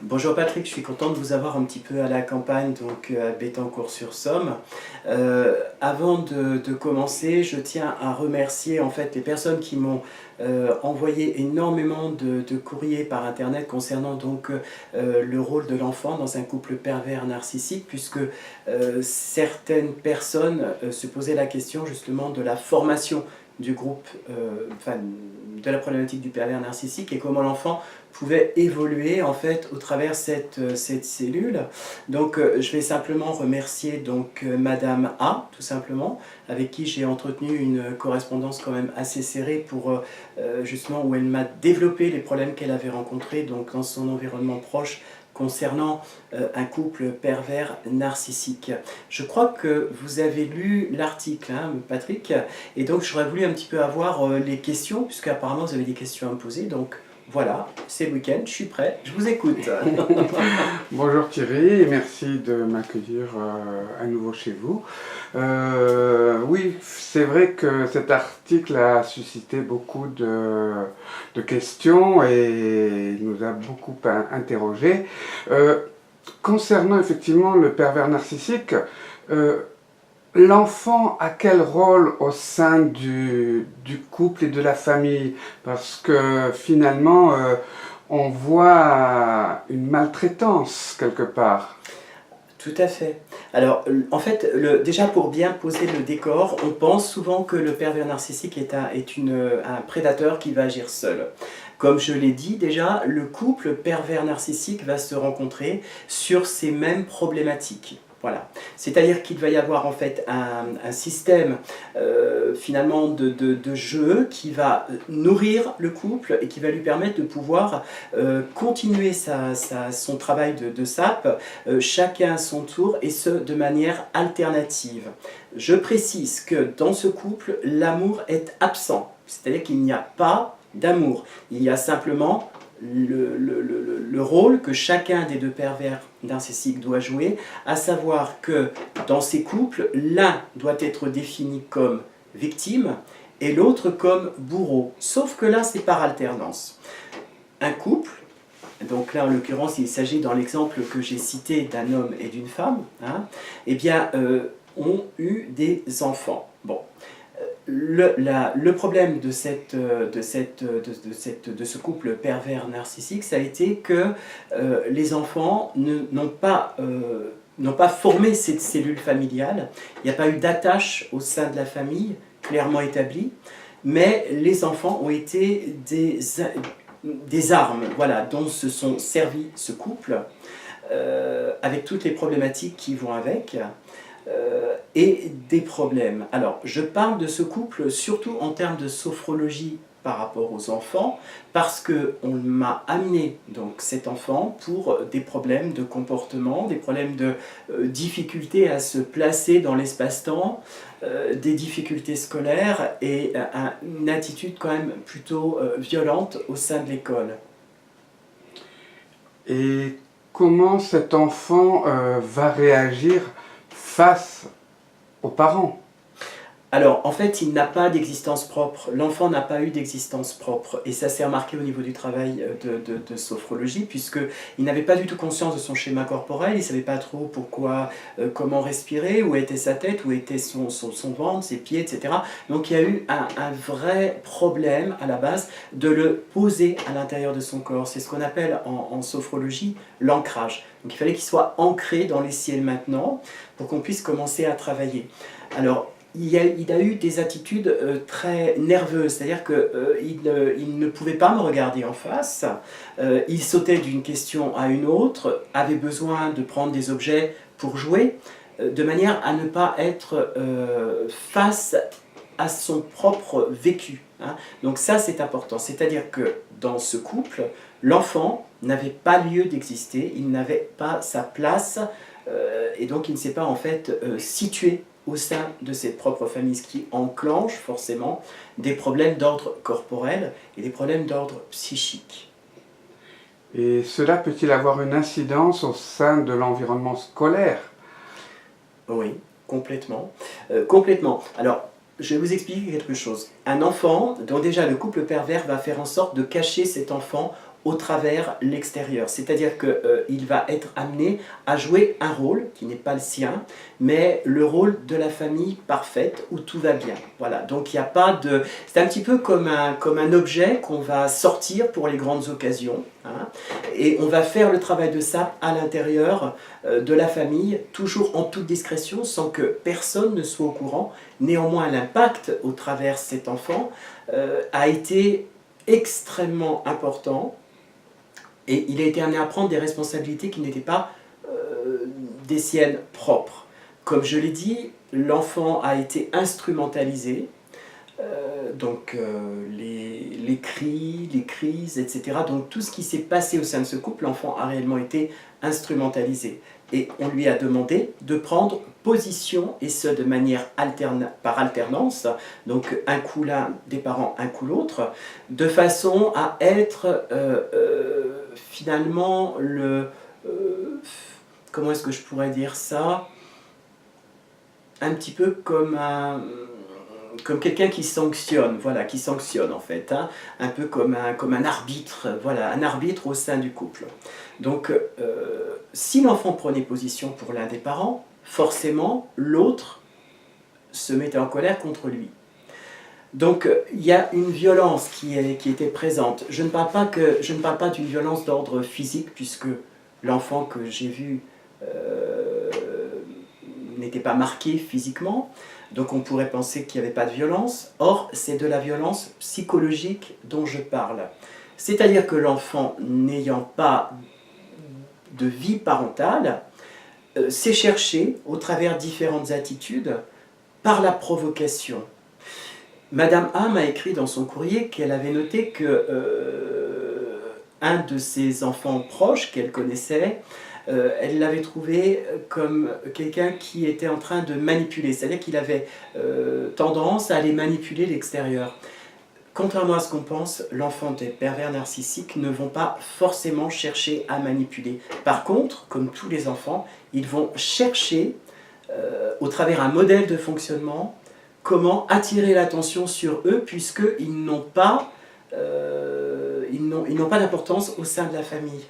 Bonjour Patrick, je suis content de vous avoir un petit peu à la campagne, donc à Bettencourt-sur-Somme. Avant de commencer, je tiens à remercier en fait les personnes qui m'ont envoyé énormément de courriers par internet concernant donc le rôle de l'enfant dans un couple pervers narcissique, puisque certaines personnes se posaient la question justement de la formation du groupe, enfin de la problématique du pervers narcissique et comment l'enfant pouvait évoluer en fait au travers cette cellule. Donc je vais simplement remercier donc Madame A, tout simplement, avec qui j'ai entretenu une correspondance quand même assez serrée pour justement où elle m'a développé les problèmes qu'elle avait rencontrés donc dans son environnement proche concernant un couple pervers narcissique. Je crois que vous avez lu l'article, hein, Patrick, et donc j'aurais voulu un petit peu avoir les questions, puisque apparemment vous avez des questions à me poser, donc voilà, c'est le week-end, je suis prêt, je vous écoute. Bonjour Thierry, et merci de m'accueillir à nouveau chez vous. Oui, c'est vrai que cet article a suscité beaucoup de questions et il nous a beaucoup interrogés. Concernant effectivement le pervers narcissique, l'enfant a quel rôle au sein du couple et de la famille? Parce que finalement, on voit une maltraitance quelque part. Tout à fait. Alors, en fait, déjà pour bien poser le décor, on pense souvent que le pervers narcissique est un prédateur qui va agir seul. Comme je l'ai dit déjà, le couple pervers narcissique va se rencontrer sur ces mêmes problématiques. Voilà. C'est-à-dire qu'il va y avoir en fait un système finalement de jeu qui va nourrir le couple et qui va lui permettre de pouvoir continuer son travail de sape, chacun à son tour et ce de manière alternative. Je précise que dans ce couple, l'amour est absent, c'est-à-dire qu'il n'y a pas d'amour, il y a simplement le rôle que chacun des deux pervers narcissiques doit jouer, à savoir que dans ces couples, l'un doit être défini comme victime et l'autre comme bourreau, sauf que là c'est par alternance. Un couple, donc là en l'occurrence il s'agit dans l'exemple que j'ai cité d'un homme et d'une femme, hein, eh bien ont eu des enfants. Bon. Le problème de ce couple pervers narcissique, ça a été que les enfants n'ont pas formé cette cellule familiale, il n'y a pas eu d'attache au sein de la famille clairement établie, mais les enfants ont été des armes, voilà, dont se sont servis ce couple, avec toutes les problématiques qui vont avec. Et des problèmes. Alors, je parle de ce couple surtout en termes de sophrologie par rapport aux enfants, parce qu'on m'a amené donc cet enfant pour des problèmes de comportement, des problèmes de difficultés à se placer dans l'espace-temps, des difficultés scolaires et une attitude quand même plutôt violente au sein de l'école. Et comment cet enfant va réagir face aux parents? Alors, en fait, il n'a pas d'existence propre. L'enfant n'a pas eu d'existence propre. Et ça s'est remarqué au niveau du travail de sophrologie, puisqu'il n'avait pas du tout conscience de son schéma corporel, il ne savait pas trop pourquoi, comment respirer, où était sa tête, où était son ventre, ses pieds, etc. Donc il y a eu un vrai problème à la base de le poser à l'intérieur de son corps. C'est ce qu'on appelle en sophrologie l'ancrage. Donc il fallait qu'il soit ancré dans les ciels maintenant pour qu'on puisse commencer à travailler. Alors, il a eu des attitudes très nerveuses, c'est-à-dire qu'il ne pouvait pas me regarder en face, il sautait d'une question à une autre, avait besoin de prendre des objets pour jouer, de manière à ne pas être face à son propre vécu, hein. Donc ça c'est important, c'est-à-dire que dans ce couple, l'enfant n'avait pas lieu d'exister, il n'avait pas sa place, et donc il ne s'est pas en fait situé au sein de cette propre famille, ce qui enclenche forcément des problèmes d'ordre corporel et des problèmes d'ordre psychique. Et cela peut-il avoir une incidence au sein de l'environnement scolaire? Oui, complètement. Complètement. Alors, je vais vous expliquer quelque chose. Un enfant, dont déjà le couple pervers va faire en sorte de cacher cet enfant au travers l'extérieur. C'est-à-dire qu'il va être amené à jouer un rôle qui n'est pas le sien, mais le rôle de la famille parfaite où tout va bien. Voilà, donc il n'y a pas de... C'est un petit peu comme un objet qu'on va sortir pour les grandes occasions, hein, et on va faire le travail de ça à l'intérieur de la famille, toujours en toute discrétion, sans que personne ne soit au courant. Néanmoins, l'impact au travers cet enfant a été extrêmement important, et il a été amené à prendre des responsabilités qui n'étaient pas des siennes propres. Comme je l'ai dit, l'enfant a été instrumentalisé, donc les cris, les crises, etc. Donc tout ce qui s'est passé au sein de ce couple, l'enfant a réellement été instrumentalisé. Et on lui a demandé de prendre position, et ce de manière par alternance, donc un coup l'un des parents, un coup l'autre, de façon à être finalement comment est-ce que je pourrais dire ça, un petit peu comme quelqu'un qui sanctionne, voilà, qui sanctionne en fait, hein, un peu comme un arbitre, voilà, un arbitre au sein du couple. Donc, si l'enfant prenait position pour l'un des parents, forcément, l'autre se mettait en colère contre lui. Donc, il y a une violence qui était présente. Je ne parle pas d'une violence d'ordre physique, puisque l'enfant que j'ai vu n'était pas marqué physiquement, donc on pourrait penser qu'il n'y avait pas de violence. Or, c'est de la violence psychologique dont je parle. C'est-à-dire que l'enfant n'ayant pas de vie parentale s'est cherché, au travers différentes attitudes, par la provocation. Madame A m'a écrit dans son courrier qu'elle avait noté que un de ses enfants proches qu'elle connaissait, elle l'avait trouvé comme quelqu'un qui était en train de manipuler, c'est-à-dire qu'il avait tendance à aller manipuler l'extérieur. Contrairement à ce qu'on pense, l'enfant des pervers narcissiques ne vont pas forcément chercher à manipuler. Par contre, comme tous les enfants, ils vont chercher, au travers un modèle de fonctionnement, comment attirer l'attention sur eux, puisqu'ils n'ont pas, ils n'ont pas d'importance au sein de la famille.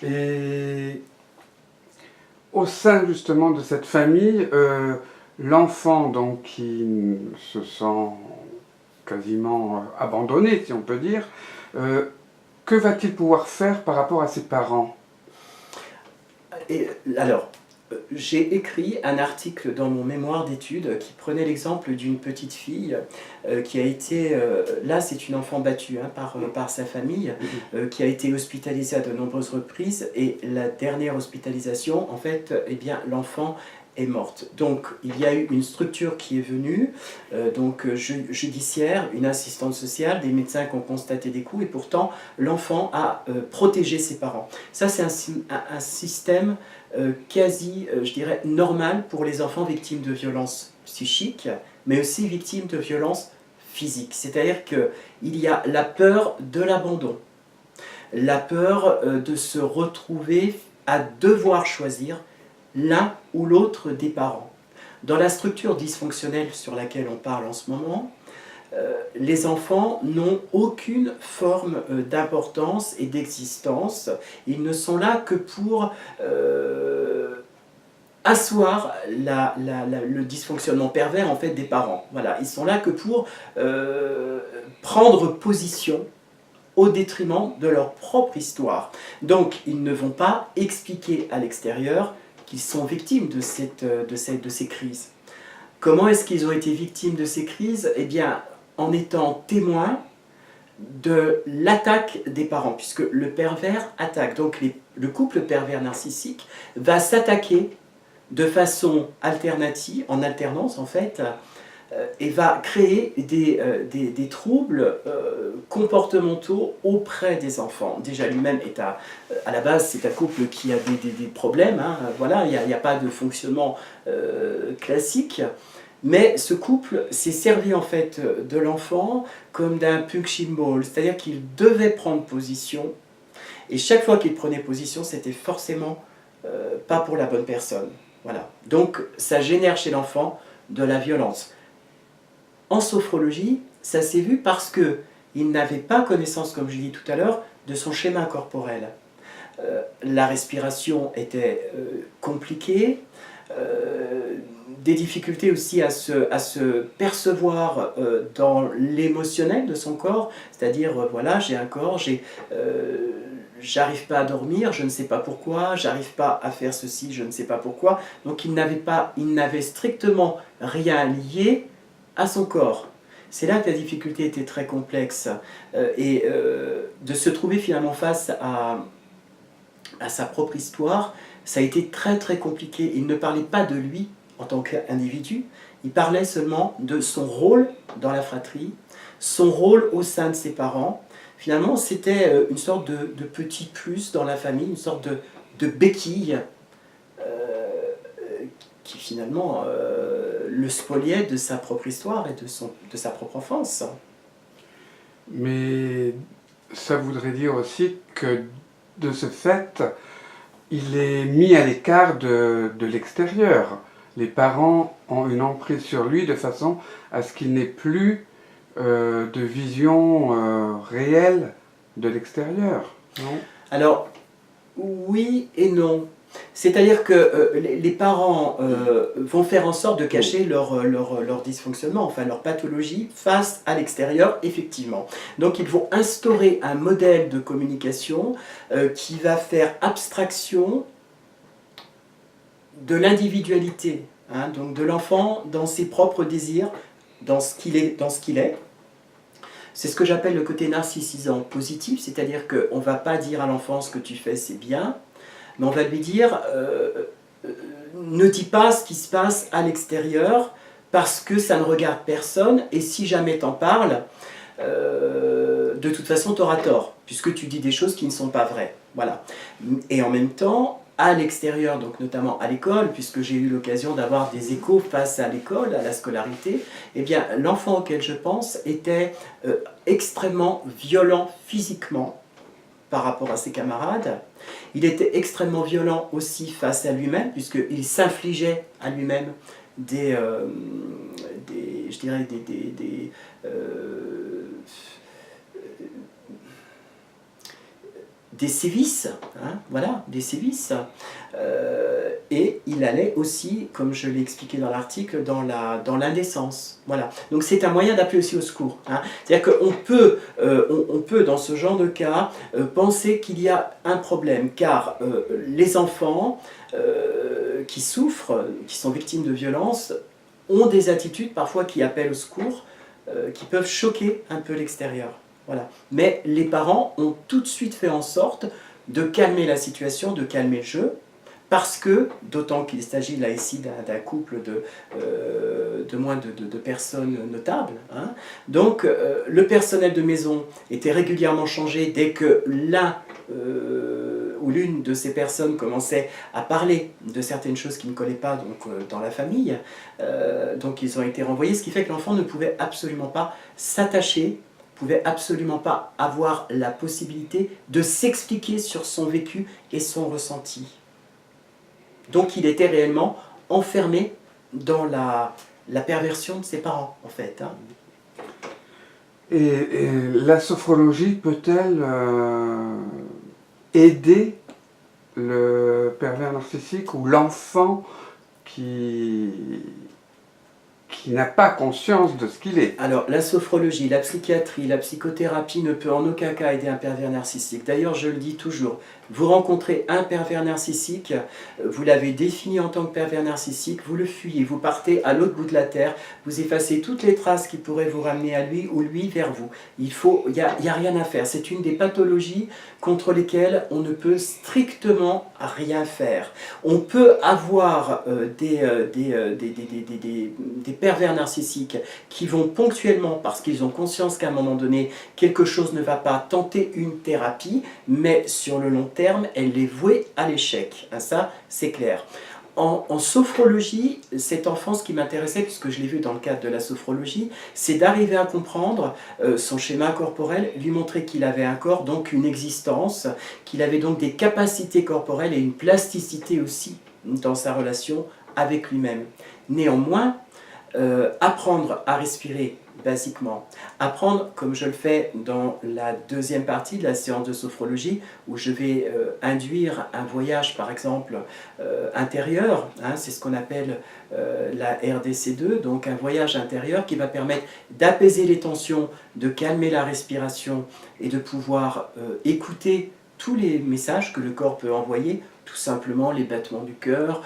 Et au sein justement de cette famille, l'enfant donc qui se sent quasiment abandonné, si on peut dire, que va-t-il pouvoir faire par rapport à ses parents? Et alors, j'ai écrit un article dans mon mémoire d'études qui prenait l'exemple d'une petite fille qui a été, là c'est une enfant battue hein, par sa famille, qui a été hospitalisée à de nombreuses reprises, et la dernière hospitalisation, en fait, eh bien, l'enfant est morte. Donc il y a eu une structure qui est venue, judiciaire, une assistante sociale, des médecins qui ont constaté des coups, et pourtant l'enfant a protégé ses parents. Ça c'est un système quasi, je dirais, normal pour les enfants victimes de violences psychiques, mais aussi victimes de violences physiques. C'est-à-dire qu'il y a la peur de l'abandon, la peur de se retrouver à devoir choisir l'un ou l'autre des parents. Dans la structure dysfonctionnelle sur laquelle on parle en ce moment, les enfants n'ont aucune forme d'importance et d'existence. Ils ne sont là que pour asseoir le dysfonctionnement pervers en fait, des parents. Voilà. Ils sont là que pour prendre position au détriment de leur propre histoire. Donc, ils ne vont pas expliquer à l'extérieur qu'ils sont victimes de ces crises. Comment est-ce qu'ils ont été victimes de ces crises? Eh bien, en étant témoins de l'attaque des parents, puisque le pervers attaque. Donc, le couple pervers narcissique va s'attaquer de façon alternative, en alternance en fait, et va créer des troubles comportementaux auprès des enfants. Déjà lui-même est à la base, c'est un couple qui a des problèmes, hein, voilà, il n'y a pas de fonctionnement classique, mais ce couple s'est servi en fait de l'enfant comme d'un punching ball, c'est-à-dire qu'il devait prendre position, et chaque fois qu'il prenait position, c'était forcément pas pour la bonne personne. Voilà. Donc ça génère chez l'enfant de la violence. En sophrologie, ça s'est vu parce que il n'avait pas connaissance, comme je l'ai dit tout à l'heure, de son schéma corporel. La respiration était compliquée, des difficultés aussi à se percevoir dans l'émotionnel de son corps, c'est-à-dire voilà, j'ai un corps, j'arrive pas à dormir, je ne sais pas pourquoi, j'arrive pas à faire ceci, je ne sais pas pourquoi. Donc il n'avait strictement rien lié à son corps. C'est là que la difficulté était très complexe de se trouver finalement face à sa propre histoire, ça a été très très compliqué. Il ne parlait pas de lui en tant qu'individu, il parlait seulement de son rôle dans la fratrie, son rôle au sein de ses parents. Finalement, c'était une sorte de petit plus dans la famille, une sorte de béquille qui finalement le spoliait de sa propre histoire et de sa propre enfance. Mais ça voudrait dire aussi que de ce fait, il est mis à l'écart de l'extérieur. Les parents ont une emprise sur lui de façon à ce qu'il n'ait plus de vision réelle de l'extérieur, non? Alors, oui et non. C'est-à-dire que les parents vont faire en sorte de cacher leur dysfonctionnement, enfin leur pathologie, face à l'extérieur, effectivement. Donc ils vont instaurer un modèle de communication qui va faire abstraction de l'individualité, hein, donc de l'enfant dans ses propres désirs, dans ce qu'il est. C'est ce que j'appelle le côté narcissisant positif, c'est-à-dire qu'on ne va pas dire à l'enfant ce que tu fais c'est bien, mais on va lui dire ne dis pas ce qui se passe à l'extérieur parce que ça ne regarde personne et si jamais t'en parles, de toute façon tu auras tort puisque tu dis des choses qui ne sont pas vraies. Voilà. Et en même temps, à l'extérieur, donc notamment à l'école, puisque j'ai eu l'occasion d'avoir des échos face à l'école, à la scolarité, eh bien l'enfant auquel je pense était extrêmement violent physiquement par rapport à ses camarades. Il était extrêmement violent aussi face à lui-même, puisqu'il s'infligeait à lui-même des sévices, hein, voilà, des sévices. Et il allait aussi, comme je l'ai expliqué dans l'article, dans l'indécence. Voilà. Donc c'est un moyen d'appeler aussi au secours. Hein. C'est-à-dire qu'on peut, on peut, dans ce genre de cas, penser qu'il y a un problème, car les enfants qui souffrent, qui sont victimes de violences, ont des attitudes parfois qui appellent au secours, qui peuvent choquer un peu l'extérieur. Voilà. Mais les parents ont tout de suite fait en sorte de calmer la situation, de calmer le jeu, parce que, d'autant qu'il s'agit là ici d'un couple de moins de personnes notables, hein, donc le personnel de maison était régulièrement changé dès que l'un ou l'une de ces personnes commençait à parler de certaines choses qui ne collaient pas donc, dans la famille, donc ils ont été renvoyés, ce qui fait que l'enfant ne pouvait absolument pas s'attacher, pouvait absolument pas avoir la possibilité de s'expliquer sur son vécu et son ressenti. Donc il était réellement enfermé dans la perversion de ses parents, en fait. Hein. Et la sophrologie peut-elle aider le pervers narcissique ou l'enfant qui n'a pas conscience de ce qu'il est? Alors, la sophrologie, la psychiatrie, la psychothérapie ne peut en aucun cas aider un pervers narcissique. D'ailleurs, je le dis toujours, vous rencontrez un pervers narcissique, vous l'avez défini en tant que pervers narcissique, vous le fuyez, vous partez à l'autre bout de la terre, vous effacez toutes les traces qui pourraient vous ramener à lui ou lui vers vous. Il n'y a rien à faire. C'est une des pathologies contre lesquelles on ne peut strictement rien faire. On peut avoir des pervers narcissiques qui vont ponctuellement, parce qu'ils ont conscience qu'à un moment donné, quelque chose ne va pas, tenter une thérapie, mais sur le long terme, elle est vouée à l'échec. Ça, c'est clair. En sophrologie, cet enfant, ce qui m'intéressait, puisque je l'ai vu dans le cadre de la sophrologie, c'est d'arriver à comprendre son schéma corporel, lui montrer qu'il avait un corps, donc une existence, qu'il avait donc des capacités corporelles et une plasticité aussi dans sa relation avec lui-même. Néanmoins, apprendre à respirer basiquement. Apprendre, comme je le fais dans la deuxième partie de la séance de sophrologie, où je vais induire un voyage, par exemple, intérieur, hein, c'est ce qu'on appelle la RDC2, donc un voyage intérieur qui va permettre d'apaiser les tensions, de calmer la respiration et de pouvoir écouter tous les messages que le corps peut envoyer, tout simplement les battements du cœur,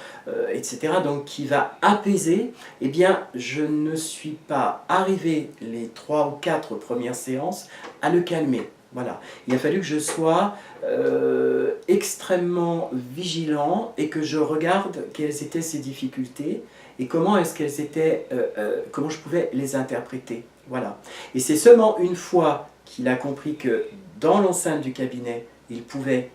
etc. Donc qui va apaiser, eh bien je ne suis pas arrivé les 3 ou 4 premières séances à le calmer. Voilà. Il a fallu que je sois extrêmement vigilant et que je regarde quelles étaient ses difficultés et comment est-ce qu'elles étaient, comment je pouvais les interpréter. Voilà. Et c'est seulement une fois qu'il a compris que dans l'enceinte du cabinet, il pouvait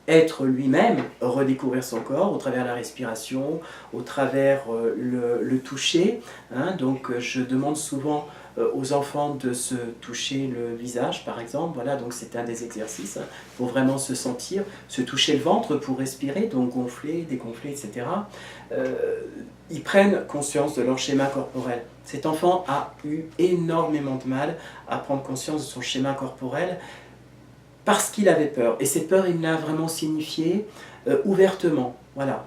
être lui-même, redécouvrir son corps au travers la respiration, au travers le toucher. Hein, donc je demande souvent aux enfants de se toucher le visage, par exemple. Voilà, donc c'est un des exercices hein, pour vraiment se sentir, se toucher le ventre pour respirer, donc gonfler, dégonfler, etc. Ils prennent conscience de leur schéma corporel. Cet enfant a eu énormément de mal à prendre conscience de son schéma corporel parce qu'il avait peur. Et cette peur, il me l'a vraiment signifié ouvertement. Voilà.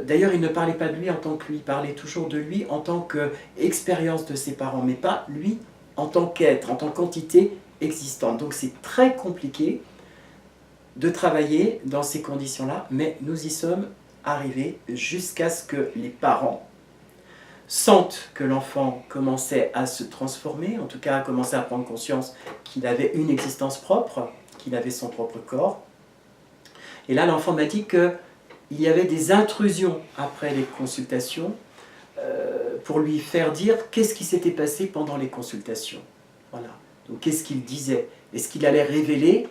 D'ailleurs, il ne parlait pas de lui en tant que lui, il parlait toujours de lui en tant qu'expérience de ses parents, mais pas lui en tant qu'être, en tant qu'entité existante. Donc c'est très compliqué de travailler dans ces conditions-là, mais nous y sommes arrivés jusqu'à ce que les parents sentent que l'enfant commençait à se transformer, en tout cas à commencer à prendre conscience qu'il avait une existence propre, qu'il avait son propre corps. Et là, l'enfant m'a dit qu'il y avait des intrusions après les consultations pour lui faire dire qu'est-ce qui s'était passé pendant les consultations. Voilà. Donc qu'est-ce qu'il disait? Est-ce qu'il allait révéler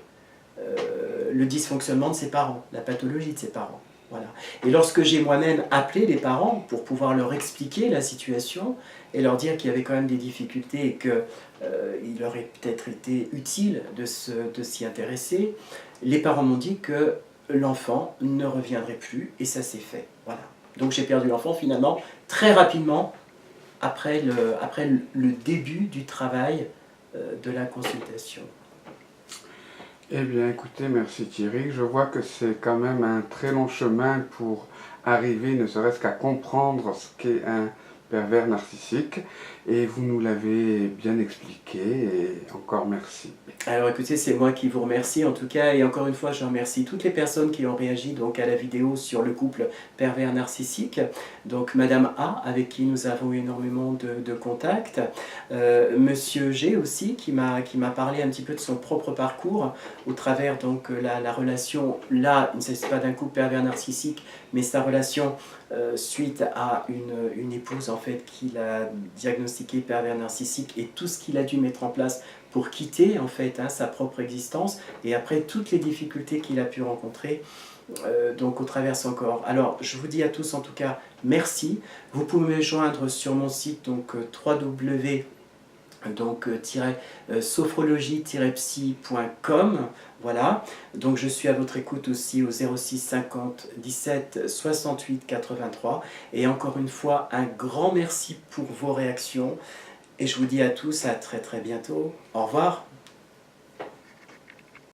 le dysfonctionnement de ses parents, la pathologie de ses parents? Voilà. Et lorsque j'ai moi-même appelé les parents pour pouvoir leur expliquer la situation et leur dire qu'il y avait quand même des difficultés et qu'il aurait peut-être été utile de s'y intéresser, les parents m'ont dit que l'enfant ne reviendrait plus et ça s'est fait. Voilà. Donc j'ai perdu l'enfant finalement très rapidement après le début du travail de la consultation. Eh bien, écoutez, merci Thierry. Je vois que c'est quand même un très long chemin pour arriver, ne serait-ce qu'à comprendre ce qu'est un pervers narcissique. Et vous nous l'avez bien expliqué, et encore merci. Alors écoutez, c'est moi qui vous remercie en tout cas, et encore une fois je remercie toutes les personnes qui ont réagi donc à la vidéo sur le couple pervers narcissique. Donc Madame A, avec qui nous avons eu énormément de contacts, Monsieur G aussi, qui m'a parlé un petit peu de son propre parcours, au travers donc la relation, là il ne s'agit pas d'un couple pervers narcissique, mais sa relation suite à une épouse en fait qu'il a diagnostiqué pervers narcissique et tout ce qu'il a dû mettre en place pour quitter en fait hein, sa propre existence et après toutes les difficultés qu'il a pu rencontrer donc au travers son corps. Alors je vous dis à tous en tout cas merci. Vous pouvez me joindre sur mon site donc www donc sophrologie-psy.com. Voilà, donc je suis à votre écoute aussi au 06 50 17 68 83 et encore une fois un grand merci pour vos réactions et je vous dis à tous à très très bientôt. Au revoir.